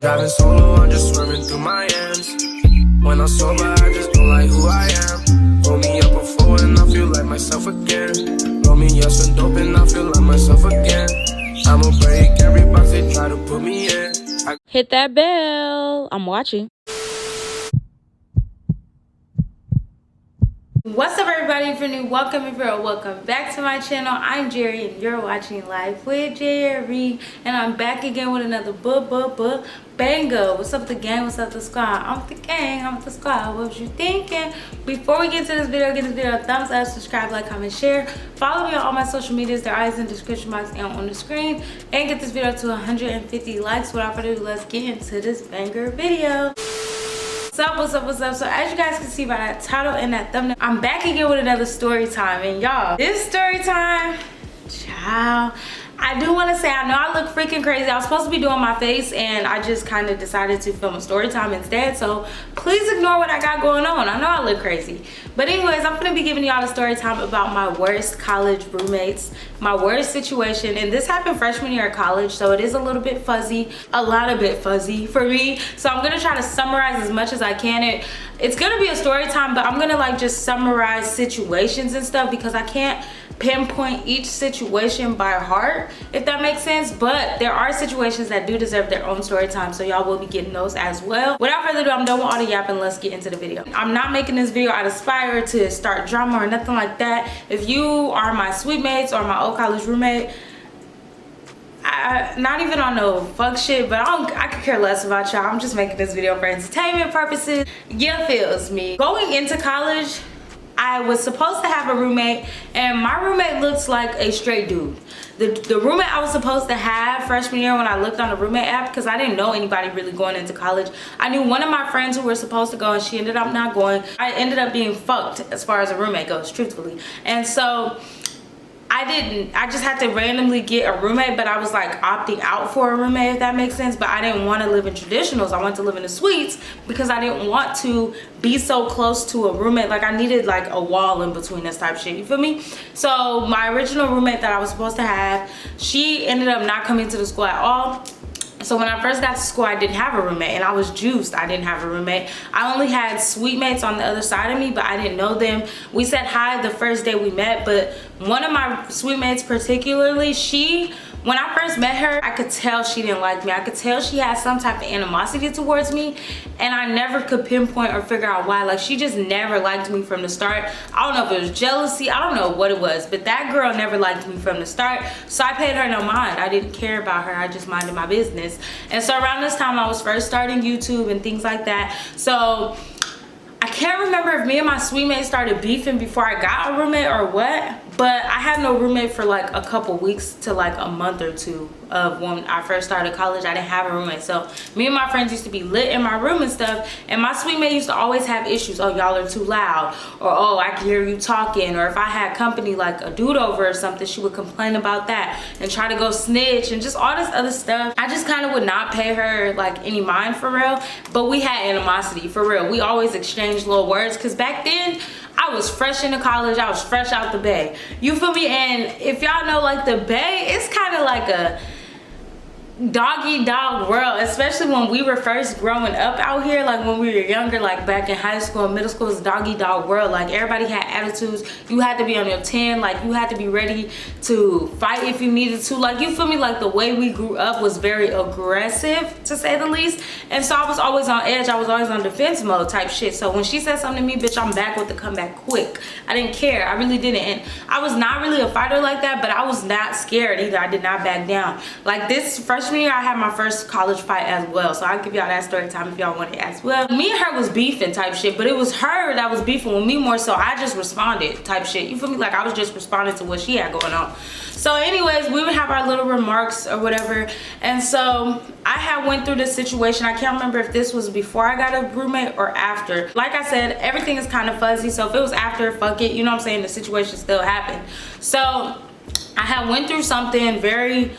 Driving solo, I'm just swimming through my hands. When I'm sober, I just don't like who I am. Roll me up a four and I feel like myself again. Roll me up some dope and I feel like myself again. I'ma break every box they try to put me in. Hit that bell. I'm watching. What's up, everybody? If you're new, welcome. If you're old, welcome back to my channel. I'm Jerry and you're watching Life with Jerry, and I'm back again with another banger. What's up, the gang? What's up, the squad? I'm the gang, I'm the squad. What was you thinking? Before we get to this video, give this video a thumbs up, subscribe, like, comment, share. Follow me on all my social medias. They're always in the description box and on the screen. And get this video to 150 likes. Without further ado, let's get into this banger video. What's up? So as you guys can see by that title and that thumbnail, I'm back again with another story time. And y'all, this story time, child, I do want to say, I know I look freaking crazy. I was supposed to be doing my face and I just kind of decided to film a story time instead, so please ignore what I got going on. I know I look crazy, but anyways, I'm gonna be giving y'all a story time about my worst college roommates, my worst situation. And this happened freshman year of college, so it is a little bit fuzzy, a lot of bit fuzzy for me. So I'm gonna try to summarize as much as I can. It's gonna be a story time, but I'm gonna like just summarize situations and stuff because I can't pinpoint each situation by heart, if that makes sense. But there are situations that do deserve their own story time, so y'all will be getting those as well. Without further ado, I'm done with all the yapping. Let's get into the video. I'm not making this video out of spire to start drama or nothing like that. If you are my sweet mates or my old college roommate, not even on no fuck shit, but I could care less about y'all. I'm just making this video for entertainment purposes. Yeah, feels me. Going into college, I was supposed to have a roommate, and my roommate looks like a straight dude. The roommate I was supposed to have freshman year, when I looked on the roommate app, because I didn't know anybody really going into college. I knew one of my friends who were supposed to go, and she ended up not going. I ended up being fucked as far as a roommate goes, truthfully. And so I just had to randomly get a roommate, but I was like opting out for a roommate, if that makes sense. But I didn't want to live in traditionals. I wanted to live in the suites because I didn't want to be so close to a roommate. Like I needed like a wall in between us type shit, you feel me? So my original roommate that I was supposed to have, she ended up not coming to the school at all. So when I first got to school, I didn't have a roommate, and I was juiced. I didn't have a roommate. I only had suite mates on the other side of me, but I didn't know them. We said hi the first day we met, but one of my suite mates particularly, when I first met her, I could tell she didn't like me. I could tell she had some type of animosity towards me, and I never could pinpoint or figure out why. Like, she just never liked me from the start. I don't know if it was jealousy, I don't know what it was, but that girl never liked me from the start. So I paid her no mind. I didn't care about her. I just minded my business. And so around this time, I was first starting YouTube and things like that. So I can't remember if me and my suite mate started beefing before I got a roommate or what, but I had no roommate for like a couple weeks to like a month or two of when I first started college. I didn't have a roommate. So me and my friends used to be lit in my room and stuff, and my suite mate used to always have issues. Oh, y'all are too loud, or oh, I can hear you talking, or if I had company like a dude over or something, she would complain about that and try to go snitch and just all this other stuff. I just kind of would not pay her like any mind for real, but we had animosity for real. We always exchanged little words because back then I was fresh into college. I was fresh out the Bay, you feel me? And if y'all know, like, the Bay, it's kind of like a doggy dog world, especially when we were first growing up out here. Like when we were younger, like back in high school and middle school, it was doggy dog world. Like everybody had attitudes. You had to be on your 10, like you had to be ready to fight if you needed to. Like, you feel me? Like the way we grew up was very aggressive, to say the least. And so I was always on edge. I was always on defense mode type shit. So when she said something to me, bitch, I'm back with the comeback quick. I didn't care. I really didn't. And I was not really a fighter like that, but I was not scared either. I did not back down. Like this freshman year, I had my first college fight as well, so I'll give y'all that story time if y'all want it as well. Me and her was beefing type shit, but it was her that was beefing with me more, so I just responded type shit, you feel me? Like I was just responding to what she had going on. So anyways, we would have our little remarks or whatever. And so I had went through this situation. I can't remember if this was before I got a roommate or after. Like I said, everything is kind of fuzzy, so if it was after, fuck it, you know what I'm saying? The situation still happened. So I had went through something very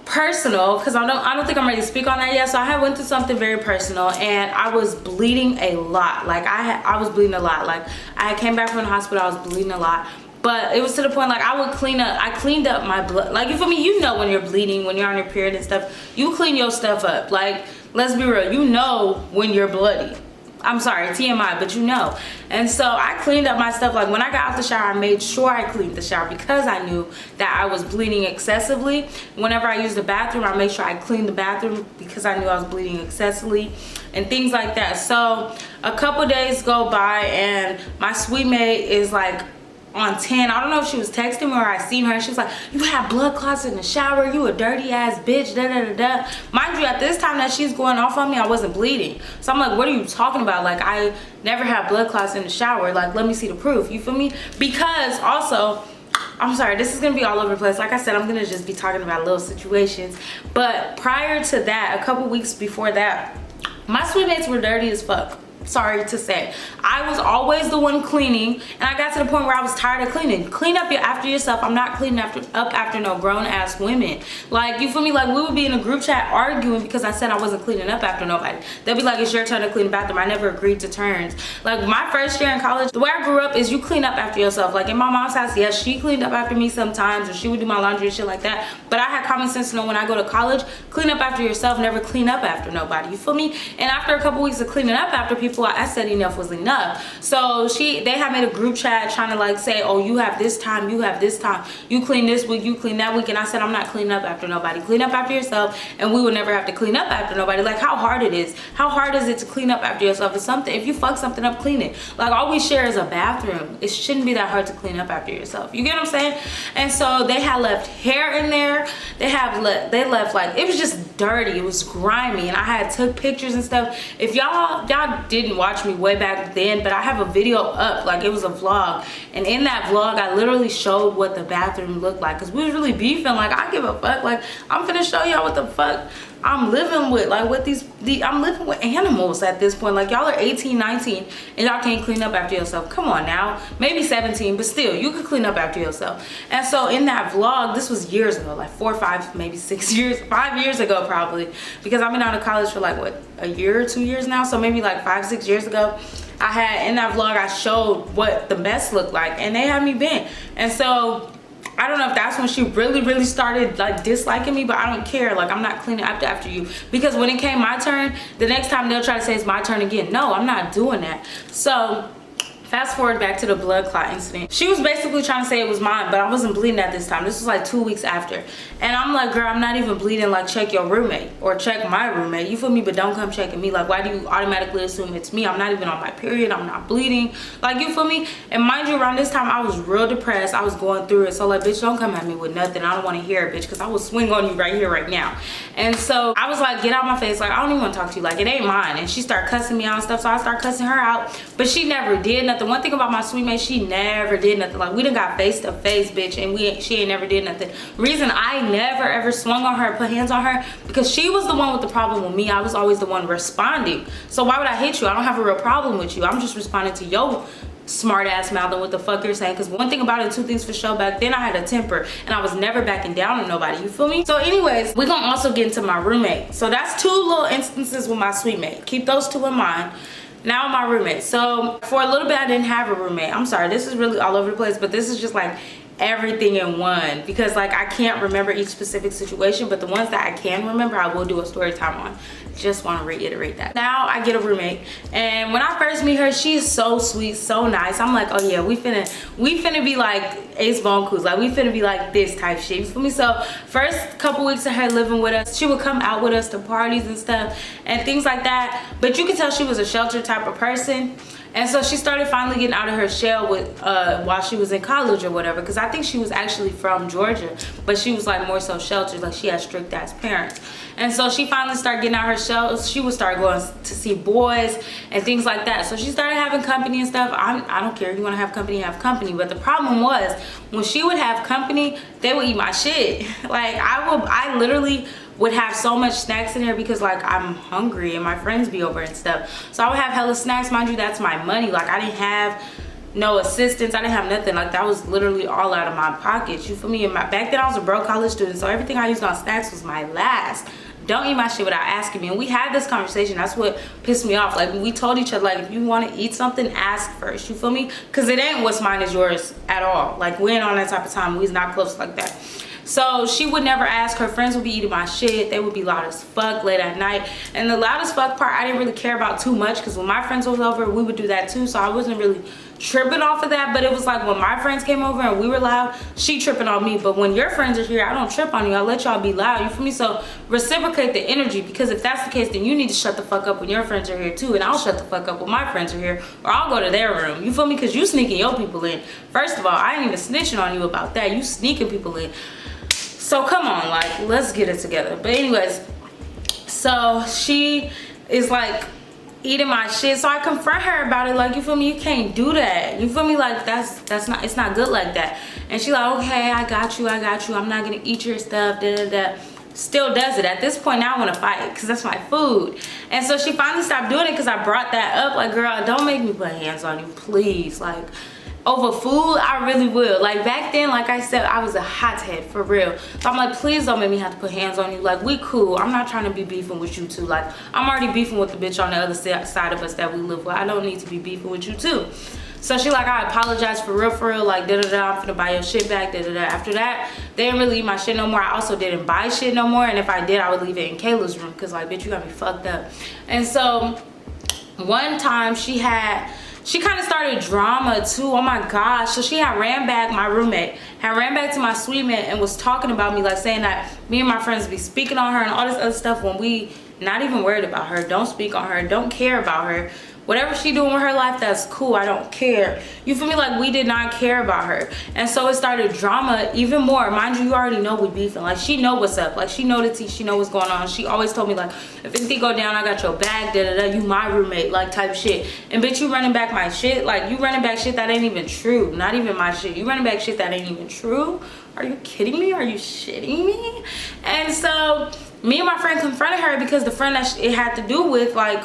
personal, because I don't think I'm ready to speak on that yet. So I had went through something very personal, and I was bleeding a lot. Like I was bleeding a lot. Like I came back from the hospital, I was bleeding a lot. But it was to the point like I cleaned up my blood. Like, you feel me? You know when you're bleeding, when you're on your period and stuff, you clean your stuff up. Like, let's be real, you know when you're bloody. I'm sorry, TMI, but you know. And so I cleaned up my stuff. Like, when I got out the shower, I made sure I cleaned the shower because I knew that I was bleeding excessively. Whenever I used the bathroom, I made sure I cleaned the bathroom because I knew I was bleeding excessively and things like that. So a couple days go by and my sweet mate is like on 10. I don't know if she was texting me or I seen her and she was like, you have blood clots in the shower, you a dirty ass bitch, da da da da. Mind you, at this time that she's going off on me, I wasn't bleeding. So I'm like, what are you talking about? Like, I never had blood clots in the shower. Like, let me see the proof, you feel me? Because also, I'm sorry, this is gonna be all over the place. Like I said, I'm gonna just be talking about little situations. But prior to that, a couple weeks before that, my sweet mates were dirty as fuck. Sorry to say, I was always the one cleaning, and I got to the point where I was tired of cleaning. Clean up after yourself. I'm not cleaning up after no grown ass women. Like, you feel me? Like, we would be in a group chat arguing because I said I wasn't cleaning up after nobody. They'll be like, it's your turn to clean the bathroom. I never agreed to turns. Like, my first year in college, the way I grew up is you clean up after yourself. Like, in my mom's house, yes, she cleaned up after me sometimes, or she would do my laundry and shit like that. But I had common sense to know when I go to college, clean up after yourself, never clean up after nobody. You feel me? And after a couple weeks of cleaning up after people, I said enough was enough. So they had made a group chat trying to like say, oh, you have this time, you have this time, you clean this week, you clean that week. And I said, I'm not cleaning up after nobody. Clean up after yourself, and we will never have to clean up after nobody. Like, how hard it is. How hard is it to clean up after yourself? It's something, if you fuck something up, clean it. Like, all we share is a bathroom. It shouldn't be that hard to clean up after yourself. You get what I'm saying? And so they had left hair in there. They left like, it was just dirty. It was grimy, and I had took pictures and stuff. If y'all didn't watch me way back then, but I have a video up, like it was a vlog, and in that vlog I literally showed what the bathroom looked like, because we was really beefing. Like, I give a fuck. Like, I'm finna show y'all what the fuck I'm living with. Like, what I'm living with animals at this point. Like, y'all are 18, 19, and y'all can't clean up after yourself. Come on now. Maybe 17, but still, you could clean up after yourself. And so in that vlog, this was years ago, like 4 or 5, maybe 6 years, 5 years ago probably, because I've been out of college for like, what, a year or 2 years now? So maybe like 5, 6 years ago, I had, in that vlog, I showed what the mess looked like, and they had me bent. And so I don't know if that's when she really started like disliking me, but I don't care. Like, I'm not cleaning up after you, because when it came my turn, the next time they'll try to say it's my turn again. No, I'm not doing that. So fast forward back to the blood clot incident. She was basically trying to say it was mine, but I wasn't bleeding at this time. This was like 2 weeks after. And I'm like, girl, I'm not even bleeding. Like, check your roommate or check my roommate. You feel me? But don't come checking me. Like, why do you automatically assume it's me? I'm not even on my period. I'm not bleeding. Like, you feel me? And mind you, around this time, I was real depressed. I was going through it. So like, bitch, don't come at me with nothing. I don't want to hear it, bitch, because I will swing on you right here, right now. And so I was like, get out my face. Like, I don't even want to talk to you. Like, it ain't mine. And she started cussing me out and stuff. So I started cussing her out. But she never did nothing. One thing about my sweet mate, she never did nothing. Like, we done got face to face, bitch, and she ain't never did nothing. Reason I never ever swung on her, put hands on her, because she was the one with the problem with me. I was always the one responding. So why would I hit you? I don't have a real problem with you. I'm just responding to your smart ass mouth and what the fuck you're saying. Because one thing about it, 2 things for sure, back then I had a temper and I was never backing down on nobody. You feel me? So anyways, we're gonna also get into my roommate. So that's 2 little instances with my sweet mate. Keep those 2 in mind. Now my roommate. So for a little bit I didn't have a roommate. I'm sorry, this is really all over the place, but this is just like everything in one, because like I can't remember each specific situation, but the ones that I can remember I will do a story time on. Just want to reiterate that. Now I get a roommate, and when I first meet her, she is so sweet, so nice. I'm like, oh yeah, we finna be like Ace Bone Cruise. Like, we finna be like this type shit, you feel me? So first couple weeks of her living with us, she would come out with us to parties and stuff and things like that, but you could tell she was a sheltered type of person. And so she started finally getting out of her shell with while she was in college or whatever, because I think she was actually from Georgia, but she was like more so sheltered. Like, she had strict ass parents. And so she finally started getting out her shell. She would start going to see boys and things like that. So she started having company and stuff. I don't care if you want to have company, but the problem was when she would have company, they would eat my shit. Like, I literally would have so much snacks in there because like I'm hungry and my friends be over and stuff. So I would have hella snacks. Mind you, that's my money. Like, I didn't have no assistance. I didn't have nothing. Like, that was literally all out of my pockets. You feel me? And back then I was a broke college student, so everything I used on snacks was my last don't eat my shit without asking me. And we had this conversation. That's what pissed me off. Like, we told each other, like, if you want to eat something, ask first. You feel me? Because it ain't what's mine is yours at all. Like, we ain't on that type of time. We's not close like that. So she would never ask. Her friends would be eating my shit. They would be loud as fuck late at night. And the loud as fuck part, I didn't really care about too much, because when my friends was over, we would do that too. So I wasn't really tripping off of that. But it was like when my friends came over and we were loud, she tripping on me. But when your friends are here, I don't trip on you. I let y'all be loud. You feel me? So reciprocate the energy, because if that's the case, then you need to shut the fuck up when your friends are here too. And I'll shut the fuck up when my friends are here, or I'll go to their room. You feel me? Because you sneaking your people in. First of all, I ain't even snitching on you about that. You sneaking people in. So come on, like, let's get it together. But anyways, so she is like eating my shit. So I confront her about it, like, you feel me, you can't do that. You feel me? Like, that's not, it's not good like that. And she like, okay, I got you, I'm not gonna eat your stuff, da da da. Still does it. At this point now I want to fight, because that's my food. And so she finally stopped doing it, because I brought that up, like, girl, don't make me put hands on you, please. Like, over food, I really will. Like, back then, like I said, I was a hothead for real. So I'm like, please don't make me have to put hands on you. Like, we cool. I'm not trying to be beefing with you too. Like, I'm already beefing with the bitch on the other side of us that we live with. I don't need to be beefing with you too. So she like, I apologize for real, like, da-da-da, I'm finna buy your shit back, da-da-da. After that, they didn't really eat my shit no more. I also didn't buy shit no more. And if I did, I would leave it in Kayla's room, because, like, bitch, you got me fucked up. And so one time she kind of started drama too. Oh my gosh. So she had ran back, my roommate had ran back to my suite mate and was talking about me, like saying that me and my friends be speaking on her and all this other stuff, when we not even worried about her, don't speak on her, don't care about her. Whatever she doing with her life, that's cool, I don't care. You feel me? Like, we did not care about her. And so it started drama even more. Mind you, you already know we beefing. Like, she know what's up. Like, she know the tea, she know what's going on. She always told me, like, if anything go down, I got your back, da-da-da, you my roommate, like, type shit. And bitch, you running back my shit? Like, you running back shit that ain't even true. Not even my shit. You running back shit that ain't even true? Are you kidding me? Are you shitting me? And so me and my friend confronted her, because the friend that it had to do with, like,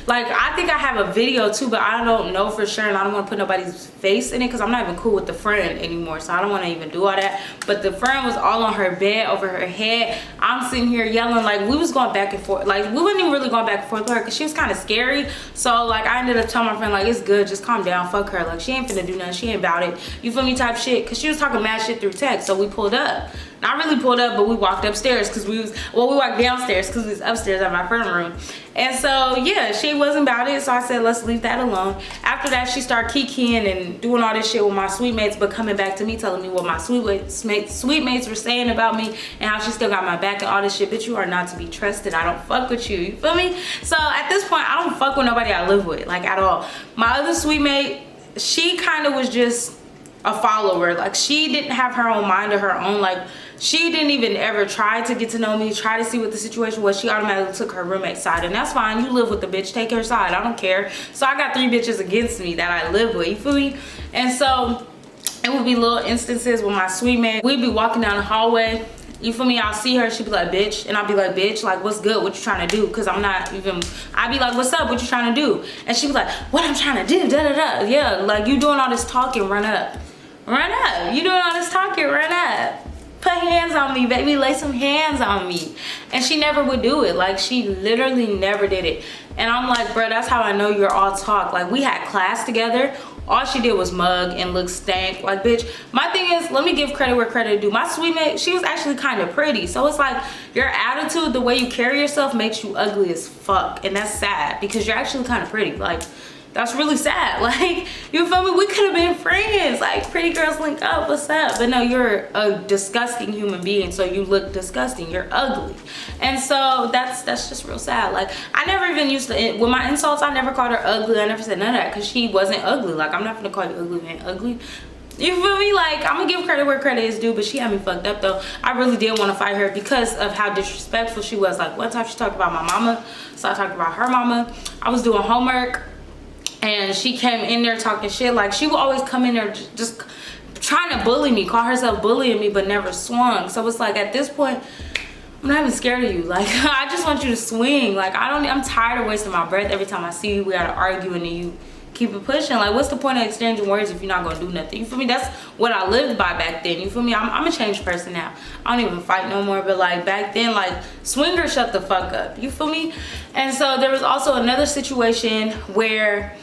I think I have a video too, but I don't know for sure, and I don't want to put nobody's face in it, because I'm not even cool with the friend anymore, so I don't want to even do all that. But the friend was all on her bed, over her head. I'm sitting here yelling, like, we was going back and forth. Like, we wasn't even really going back and forth with her, because she was kind of scary. So, like, I ended up telling my friend, like, it's good, just calm down, fuck her. Like, she ain't finna do nothing, she ain't about it. You feel me? Type shit. Because she was talking mad shit through text. So we pulled up. Not really pulled up, but we walked upstairs, because we walked downstairs, because we was upstairs at my friend's room. And so yeah, she wasn't about it, so I said, let's leave that alone. After that, she started kikiing and doing all this shit with my suite mates, but coming back to me, telling me what my suite mates were saying about me, and how she still got my back and all this shit. Bitch, you are not to be trusted. I don't fuck with you, you feel me? So at this point, I don't fuck with nobody I live with, like, at all. My other suite mate, she kind of was just a follower. Like, she didn't have her own mind of her own. Like, she didn't even ever try to get to know me, try to see what the situation was. She automatically took her roommate's side, and that's fine. You live with the bitch, take her side, I don't care. So I got 3 bitches against me that I live with, you feel me? And so it would be little instances with my suite mate. We'd be walking down the hallway, you feel me? I'll see her, she'd be like, bitch, and I'll be like, bitch, like, what's good, what you trying to do? Because I'm not even, I'd be like, what's up, what you trying to do? And she'd be like, what I'm trying to do, da da da. Yeah, like, you doing all this talking, run up. Run up. You doing all this talking, run up. Put hands on me, baby, lay some hands on me. And she never would do it. Like, she literally never did it. And I'm like, bro, that's how I know you're all talk. Like, we had class together. All she did was mug and look stank. Like, bitch, my thing is, let me give credit where credit is due. My suite mate, she was actually kind of pretty. So it's like, your attitude, the way you carry yourself makes you ugly as fuck. And that's sad, because you're actually kind of pretty. Like, that's really sad. Like, you feel me? We could have been friends. Like, pretty girls link up, what's up? But no, you're a disgusting human being, so you look disgusting. You're ugly. And so that's just real sad. Like, I never even used to, with my insults, I never called her ugly. I never said none of that, because she wasn't ugly. Like, I'm not gonna call you ugly, man. Ugly. You feel me? Like, I'm gonna give credit where credit is due, but she had me fucked up though. I really did want to fight her because of how disrespectful she was. Like, one time she talked about my mama, so I talked about her mama. I was doing homework, and she came in there talking shit. Like, she would always come in there just trying to bully me, call herself bullying me, but never swung. So it's like, at this point, I'm not even scared of you. Like, I just want you to swing. Like, I'm tired of wasting my breath every time I see you. We gotta argue, and then keep it pushing. Like, what's the point of exchanging words if you're not gonna do nothing? You feel me? That's what I lived by back then. You feel me? I'm a changed person now. I don't even fight no more, but like back then, like, swinger, shut the fuck up. You feel me? And so there was also another situation where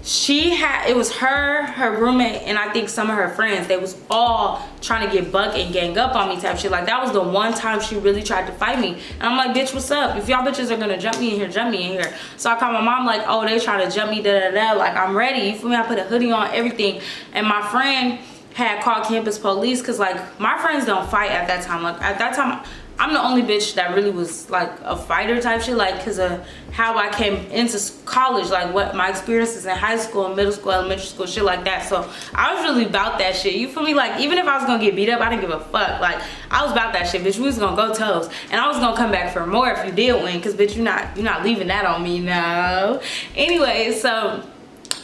it was her roommate, and I think some of her friends, they was all trying to get buck and gang up on me type shit. Like, that was the one time she really tried to fight me. And I'm like, bitch, what's up? If y'all bitches are gonna jump me in here, jump me in here. So I called my mom, like, oh, they trying to jump me, da da da. Like, I'm ready. You feel me? I put a hoodie on, everything. And my friend had called campus police, because like, my friends don't fight at that time. Like, at that time, I'm the only bitch that really was like a fighter type shit, like, because of how I came into college, like what my experiences in high school, middle school, elementary school, shit like that. So I was really about that shit. You feel me? Like, even if I was gonna get beat up, I didn't give a fuck. Like, I was about that shit, bitch. We was gonna go toes, and I was gonna come back for more if you did win, because bitch, you're not leaving that on me, no. Anyway, so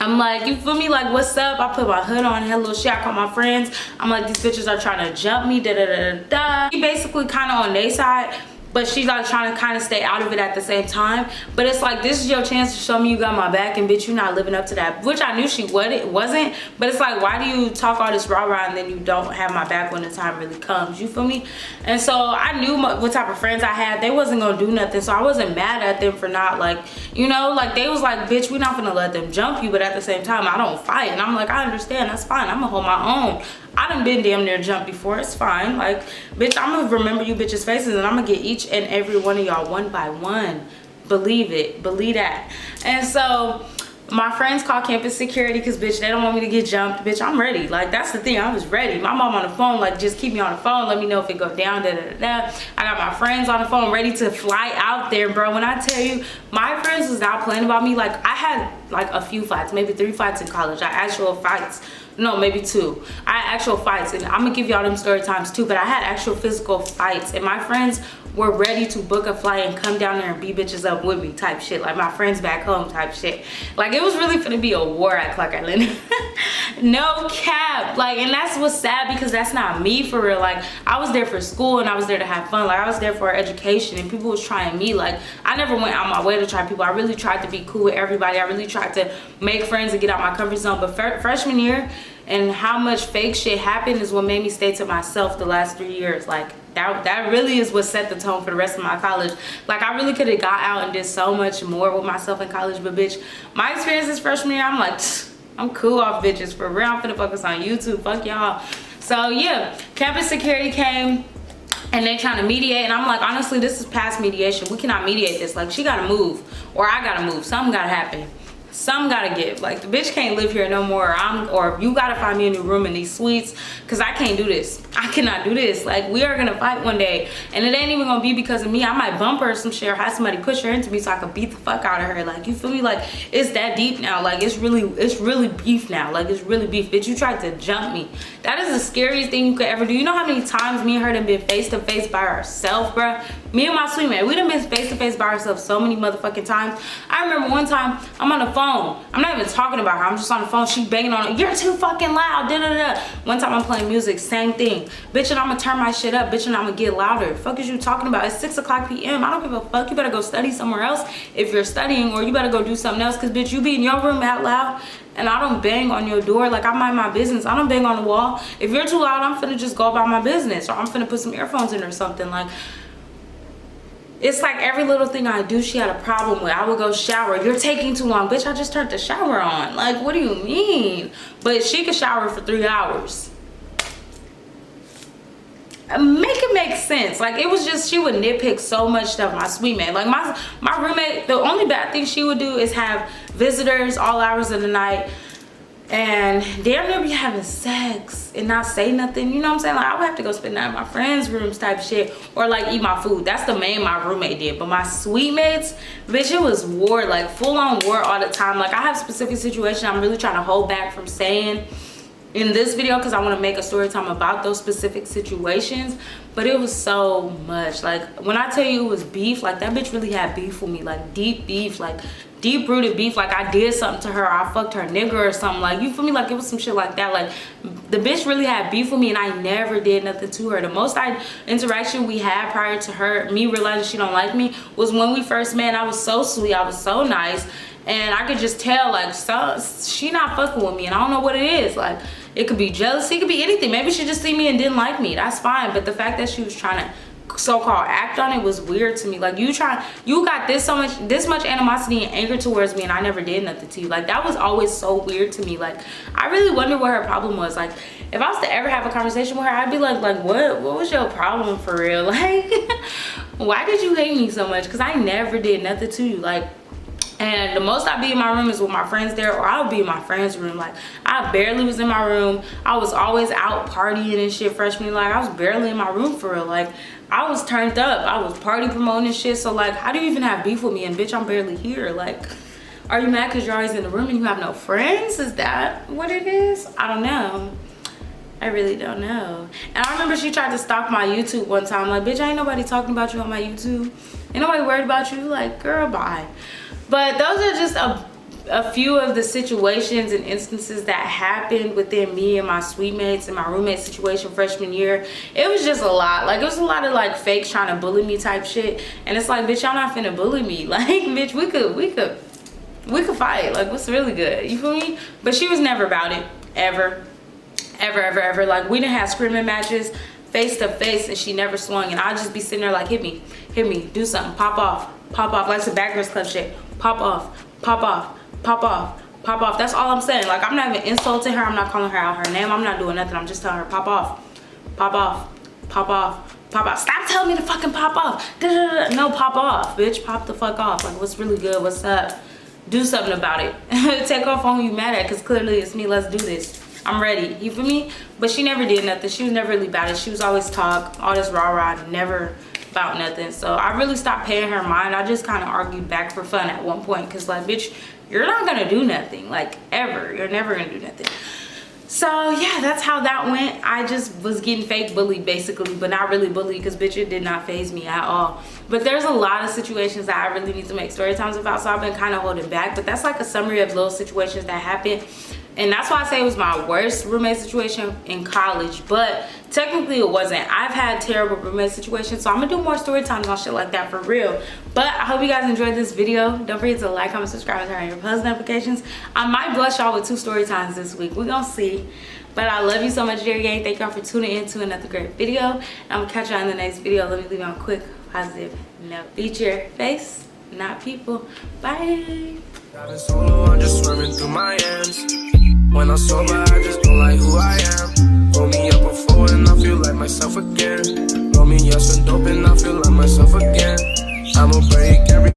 I'm like, you feel me? Like, what's up? I put my hood on, had a little shit. I call my friends. I'm like, these bitches are trying to jump me, da da da da da. She basically kind of on their side, but she's like trying to kind of stay out of it at the same time. But it's like, this is your chance to show me you got my back, and bitch, you're not living up to that. Which I knew she wasn't. But it's like, why do you talk all this rah-rah and then you don't have my back when the time really comes? You feel me? And so I knew what type of friends I had. They wasn't gonna do nothing, so I wasn't mad at them for not, like, you know, like, they was like, bitch, we're not gonna let them jump you, but at the same time, I don't fight. And I'm like, I understand, that's fine. I'm gonna hold my own. I done been damn near jumped before. It's fine. Like, bitch, I'm gonna remember you bitches' faces, and I'm gonna get each and every one of y'all one by one. Believe it. Believe that. And so my friends call campus security, because bitch, they don't want me to get jumped. Bitch, I'm ready. Like, that's the thing. I was ready. My mom on the phone, like, just keep me on the phone. Let me know if it go down, da da da. I got my friends on the phone ready to fly out there, bro. When I tell you, my friends was not playing about me. Like, I had like a few fights, maybe 3 fights in college. Actual fights. No, maybe 2. I had actual fights, and I'm gonna give y'all them story times too, but I had actual physical fights, and my friends were ready to book a flight and come down there and beat bitches up with me type shit. Like, my friends back home type shit. Like, it was really finna be a war at Clark Island. No cap. Like, and that's what's sad, because that's not me for real. Like, I was there for school, and I was there to have fun. Like, I was there for education, and people was trying me. Like, I never went out my way to try people. I really tried to be cool with everybody. I really tried to make friends and get out my comfort zone. But freshman year, and how much fake shit happened is what made me stay to myself the last 3 years. Like, that really is what set the tone for the rest of my college. Like, I really could have got out and did so much more with myself in college, but bitch, my experiences freshman year, I'm like, I'm cool off bitches, for real. I'm finna focus on YouTube, fuck y'all. So yeah, campus security came, and they trying to mediate, and I'm like, honestly, this is past mediation. We cannot mediate this. Like, she gotta move, or I gotta move. Something gotta happen. Some gotta give. Like, the bitch can't live here no more, or you gotta find me a new room in these suites, because I can't do this. I cannot do this. Like, we are gonna fight one day, and it ain't even gonna be because of me. I might bump her or some shit, or have somebody push her into me so I can beat the fuck out of her. Like, you feel me? Like, it's that deep now. Like, it's really beef now. Like, it's really beef. Bitch, you tried to jump me. That is the scariest thing you could ever do. You know how many times me and her done been face to face by ourselves, bruh? Me and my sweet man, we done been face to face by ourselves so many motherfucking times. I remember one time, I'm on the phone. I'm not even talking about her. I'm just on the phone. She banging on it. You're too fucking loud. Da da da. One time I'm playing music. Same thing. Bitch, and I'm gonna turn my shit up. Bitch, and I'm gonna get louder. Fuck is you talking about? It's 6 o'clock p.m. I don't give a fuck. You better go study somewhere else if you're studying, or you better go do something else. Cause bitch, you be in your room out loud, and I don't bang on your door. Like, I mind my business. I don't bang on the wall. If you're too loud, I'm finna just go about my business, or I'm finna put some earphones in or something. Like, it's like every little thing I do, she had a problem with. I would go shower. You're taking too long. Bitch, I just turned the shower on. Like, what do you mean? But she could shower for 3 hours. Make it make sense. Like, it was just, she would nitpick so much stuff. My sweet man. Like, my roommate, the only bad thing she would do is have visitors all hours of the night, and damn near be having sex and not say nothing. You know what I'm saying? Like, I would have to go spend the night in my friends' rooms type shit, or like eat my food. That's the main my roommate did. But my sweet mates, bitch, it was war. Like, full on war all the time. Like, I have specific situation I'm really trying to hold back from saying in this video, because I want to make a story time about those specific situations. but it was so much. Like when I tell you it was beef, like that bitch really had beef with me, like deep beef, like deep rooted beef. Like I did something to her, I fucked her nigga or something, like, you feel me? Like it was some shit like that. Like the bitch really had beef with me and I never did nothing to her. The most interaction we had prior to her, me realizing she don't like me, was when we first met. I was so sweet, I was so nice, and I could just tell like, so she not fucking with me, and I don't know what it is. Like it could be jealousy, it could be anything. Maybe she just see me and didn't like me, that's fine. But the fact that she was trying to so-called act on it was weird to me. Like you got this much animosity and anger towards me and I never did nothing to you. Like that was always so weird to me. Like I really wonder what her problem was. Like if I was to ever have a conversation with her, I'd be like what was your problem for real? Like why did you hate me so much? Because I never did nothing to you. Like, and the most I be in my room is with my friends there, or I would be in my friend's room. Like I barely was in my room. I was always out partying and shit freshman year. Like I was barely in my room for real. Like I was turned up, I was party promoting and shit. So like, how do you even have beef with me? And bitch, I'm barely here. Like, are you mad because you're always in the room and you have no friends? Is that what it is? I don't know. I really don't know. And I remember she tried to stalk my YouTube one time. Like, bitch, ain't nobody talking about you on my YouTube. Ain't nobody worried about you. Like, girl, bye. But those are just a few of the situations and instances that happened within me and my suite mates and my roommate situation freshman year. It was just a lot. Like it was a lot of like fakes trying to bully me type shit. And it's like, bitch, y'all not finna bully me. Like, bitch, we could fight. Like, what's really good? You feel me? But she was never about it. Ever. Like we didn't have screaming matches face to face and she never swung, and I'd just be sitting there like, hit me, do something, pop off, like some Bad Girls Club shit. Pop off. That's all I'm saying. Like I'm not even insulting her, I'm not calling her out her name, I'm not doing nothing. I'm just telling her pop off. Stop telling me to fucking pop off. No, pop off, bitch. Pop the fuck off. Like what's really good, what's up? Do something about it. Take off on who you mad at, because clearly it's me. Let's do this. I'm ready. You feel me? But she never did nothing. She was never really about it. She was always talk, all this rah-rah, never about nothing. So I really stopped paying her mind. I just kind of argued back for fun at one point, because like, bitch, you're not gonna do nothing, like ever. You're never gonna do nothing. So yeah, that's how that went. I just was getting fake bullied basically, but not really bullied, because bitch, it did not faze me at all. But there's a lot of situations that I really need to make story times about, so I've been kind of holding back. But that's like a summary of little situations that happened. And that's why I say it was my worst roommate situation in college, but technically it wasn't. I've had terrible roommate situations, so I'm gonna do more story times on shit like that for real. But I hope you guys enjoyed this video. Don't forget to like, comment, subscribe, and turn on your post notifications. I might bless y'all with 2 story times this week. We're gonna see. But I love you so much, Jerry Gang. Thank y'all for tuning in to another great video. And I'm gonna catch y'all in the next video. Let me leave you on a quick, positive note. Feature face, not people. Bye. I've been solo, I'm just swimming through my hands. When I'm sober, I just don't like who I am.